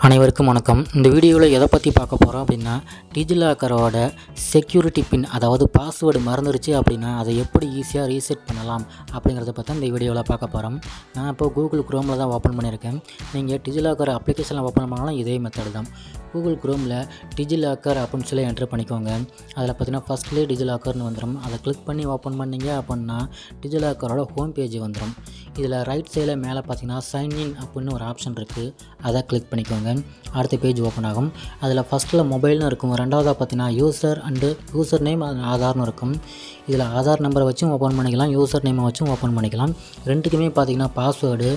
அனைவருக்கும் வணக்கம். இந்த வீடியோவில் எதை பற்றி பார்க்க போகிறோம் அப்படின்னா, டிஜிலாக்கரோட செக்யூரிட்டி பின், அதாவது பாஸ்வேர்டு மறந்துடுச்சு அப்படின்னா அதை எப்படி ஈஸியாக ரீசெட் பண்ணலாம் அப்படிங்கிறத பற்றி இந்த வீடியோவில் பார்க்க போகிறோம். நான் இப்போ கூகுள் குரோமில் தான் ஓப்பன் பண்ணியிருக்கேன். நீங்கள் டிஜிலாக்கர் அப்ளிகேஷனில் ஓப்பன் பண்ணாலும் இதே மெத்தட் தான். கூகுள் குரோமில் டிஜிலாக்கர் அப்படின்னு சொல்லி என்ட்ரு பண்ணிக்கோங்க. அதில் பார்த்தீங்கன்னா ஃபஸ்ட்லேயே டிஜிலாக்கர்னு வந்துடும். அதை கிளிக் பண்ணி ஓப்பன் பண்ணிங்க அப்படின்னா டிஜிலாக்கரோட ஹோம் பேஜ் வந்துடும். இதில் ரைட் சைடில் மேலே பார்த்தீங்கன்னா சைன்இன் அப்படின்னு ஒரு ஆப்ஷன் இருக்குது. அதை கிளிக் பண்ணிக்கோங்க. அடுத்த பேஜ் ஓப்பன் ஆகும். அதில் ஃபஸ்ட்டில் மொபைல்னு இருக்கும். ரெண்டாவதாக பார்த்தீங்கன்னா யூசர் நேம் ஆதார்னு இருக்கும். இதில் ஆதார் நம்பரை வச்சும் ஓப்பன் பண்ணிக்கலாம், யூசர் நேமை வச்சும் ஓப்பன் பண்ணிக்கலாம். ரெண்டுக்குமே பார்த்தீங்கன்னா பாஸ்வேர்டு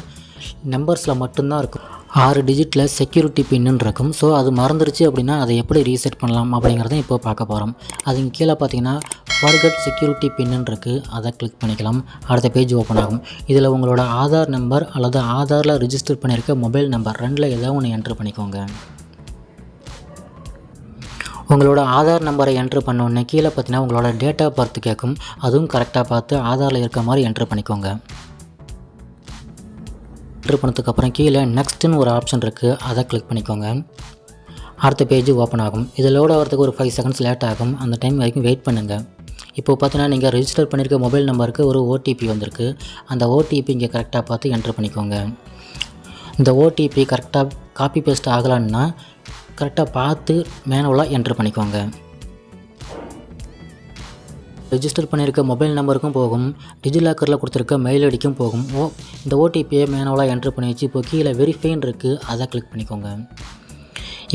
நம்பர்ஸில் மட்டும்தான் இருக்கும். 6 டிஜிட்டில் செக்யூரிட்டி பின்னு இருக்கும். ஸோ அது மறந்துடுச்சு அப்படின்னா அதை எப்படி ரீசெட் பண்ணலாம் அப்படிங்கிறத இப்போ பார்க்க போகிறோம். அதுக்கு கீழே பார்த்தீங்கன்னா ஃபார்கட் செக்யூரிட்டி பின்னு இருக்குது. அதை கிளிக் பண்ணிக்கலாம். அடுத்த பேஜ் ஓப்பன் ஆகும். இதில் உங்களோட ஆதார் நம்பர் அல்லது ஆதாரில் ரிஜிஸ்டர் பண்ணியிருக்க மொபைல் நம்பர் ரெண்டில் ஏதோ ஒன்று என்ட்ரு பண்ணிக்கோங்க. உங்களோட ஆதார் நம்பரை என்ட்ரு பண்ண உடனே கீழே பார்த்தீங்கன்னா உங்களோட டேட் ஆஃப் பர்த் கேட்கும். அதுவும் கரெக்டாக பார்த்து ஆதாரில் இருக்க மாதிரி என்ட்ரு பண்ணிக்கோங்க. என்ட்ரு பண்ணதுக்கப்புறம் கீழே நெக்ஸ்ட்டுன்னு ஒரு ஆப்ஷன் இருக்குது. அதை கிளிக் பண்ணிக்கோங்க. அடுத்த பேஜ் ஓப்பன் ஆகும். இதில் லோட் ஆகிறதுக்கு ஒரு 5 செகண்ட்ஸ் லேட் ஆகும். அந்த டைம் வரைக்கும் வெயிட் பண்ணுங்கள். இப்போது பார்த்தீங்கன்னா நீங்கள் ரெஜிஸ்டர் பண்ணியிருக்க மொபைல் நம்பருக்கு ஒரு ஓடிபி வந்திருக்கு. அந்த ஓடிபி இங்கே கரெக்டாக பார்த்து என்ட்ரு பண்ணிக்கோங்க. இந்த ஓடிபி கரெக்டாக காப்பி பேஸ்ட் ஆகலான்னா கரெக்டாக பார்த்து மேனுவலாக என்ட்ரு பண்ணிக்கோங்க. ரெஜிஸ்டர் பண்ணியிருக்க மொபைல் நம்பருக்கும் போகும், டிஜிலாக்கரில் கொடுத்துருக்க மெயில் ஐடிக்கும் போகும். இந்த ஓடிபியை மேனுவலாக என்ட்ரு பண்ணி வச்சு இப்போ கீழே வெரிஃபைன்னு இருக்குது. அதை கிளிக் பண்ணிக்கோங்க.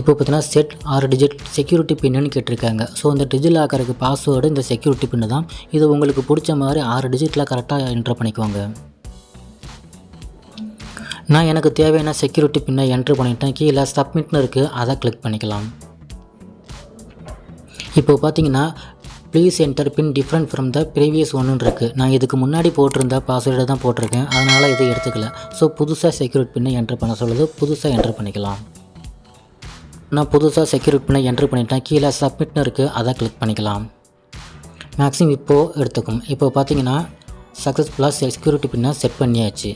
இப்போ பார்த்தீங்கன்னா செட் 6 டிஜிட் செக்யூரிட்டி பின்னு கேட்டிருக்காங்க. ஸோ இந்த டிஜிலாக்கருக்கு பாஸ்வேர்டு இந்த செக்யூரிட்டி பின்னு தான். இது உங்களுக்கு பிடிச்ச மாதிரி 6 டிஜிட்டில் கரெக்டாக என்ட்ரு பண்ணிக்கோங்க. நான் எனக்கு தேவையான செக்யூரிட்டி பின்னை என்ட்ரு பண்ணிட்டேன். கீழே சப்மிட்னு இருக்குது. அதை கிளிக் பண்ணிக்கலாம். இப்போ பார்த்தீங்கன்னா please enter pin different from the previous ஒன்றுன்னு இருக்குது. நான் இதுக்கு முன்னாடி போட்டிருந்த பாஸ்வேர்டை தான் போட்டிருக்கேன், அதனால் இதை எடுத்துக்கல. ஸோ புதுசாக செக்யூரிட்டி பின்னை என்ட்ரு பண்ண சொல்லுது. புதுசாக என்ட்ரு பண்ணிக்கலாம். நான் புதுசாக செக்யூரிட்டி பின்னை என்ட்ரு பண்ணிட்டேன். கீழே சப்மிட்னு இருக்குது. அதை கிளிக் பண்ணிக்கலாம். மேக்ஸிமம் இப்போது எடுத்துக்கும். இப்போ பார்த்தீங்கன்னா சக்ஸஸ்ஃபுல்லாக செக்யூரிட்டி பின்னை செட் பண்ணியாச்சு.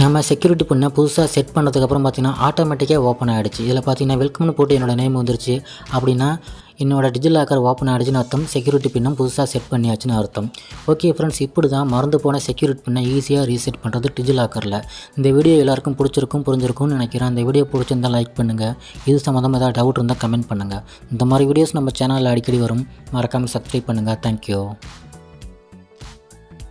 நம்ம செக்யூரிட்டி பின்னை புதுசாக செட் பண்ணதுக்கப்புறம் பார்த்தீங்கன்னா ஆட்டோமேட்டிக்காக ஓப்பன் ஆகிடுச்சு. இதில் பார்த்தீங்கன்னா வெல்கம்னு போட்டு என்னோடய நேம் வந்துருச்சு அப்படின்னா என்னோடய டிஜிலாக்கர் ஓப்பன் ஆகிடுச்சுன்னு அர்த்தம். செக்யூரிட்டி பின்னும் புதுசாக செட் பண்ணியாச்சுன்னு அர்த்தம். ஓகே ஃப்ரெண்ட்ஸ், இப்படி தான் மறந்து போன செக்யூரிட்டி பின்னை ஈஸியாக ரீசெட் பண்ணுறது டிஜிலாக்கரில். இந்த வீடியோ எல்லாருக்கும் பிடிச்சிருக்கும்னு நினைக்கிறேன். இந்த வீடியோ பிடிச்சிருந்தால் லைக் பண்ணுங்கள். இது சம்மந்தமாக ஏதாவது டவுட் இருந்தால் கமெண்ட் பண்ணுங்கள். இந்த மாதிரி வீடியோஸ் நம்ம சேனலில் அடிக்கடி வரும். மறக்காமல் சப்ஸ்கிரைப் பண்ணுங்கள். தேங்க்யூ.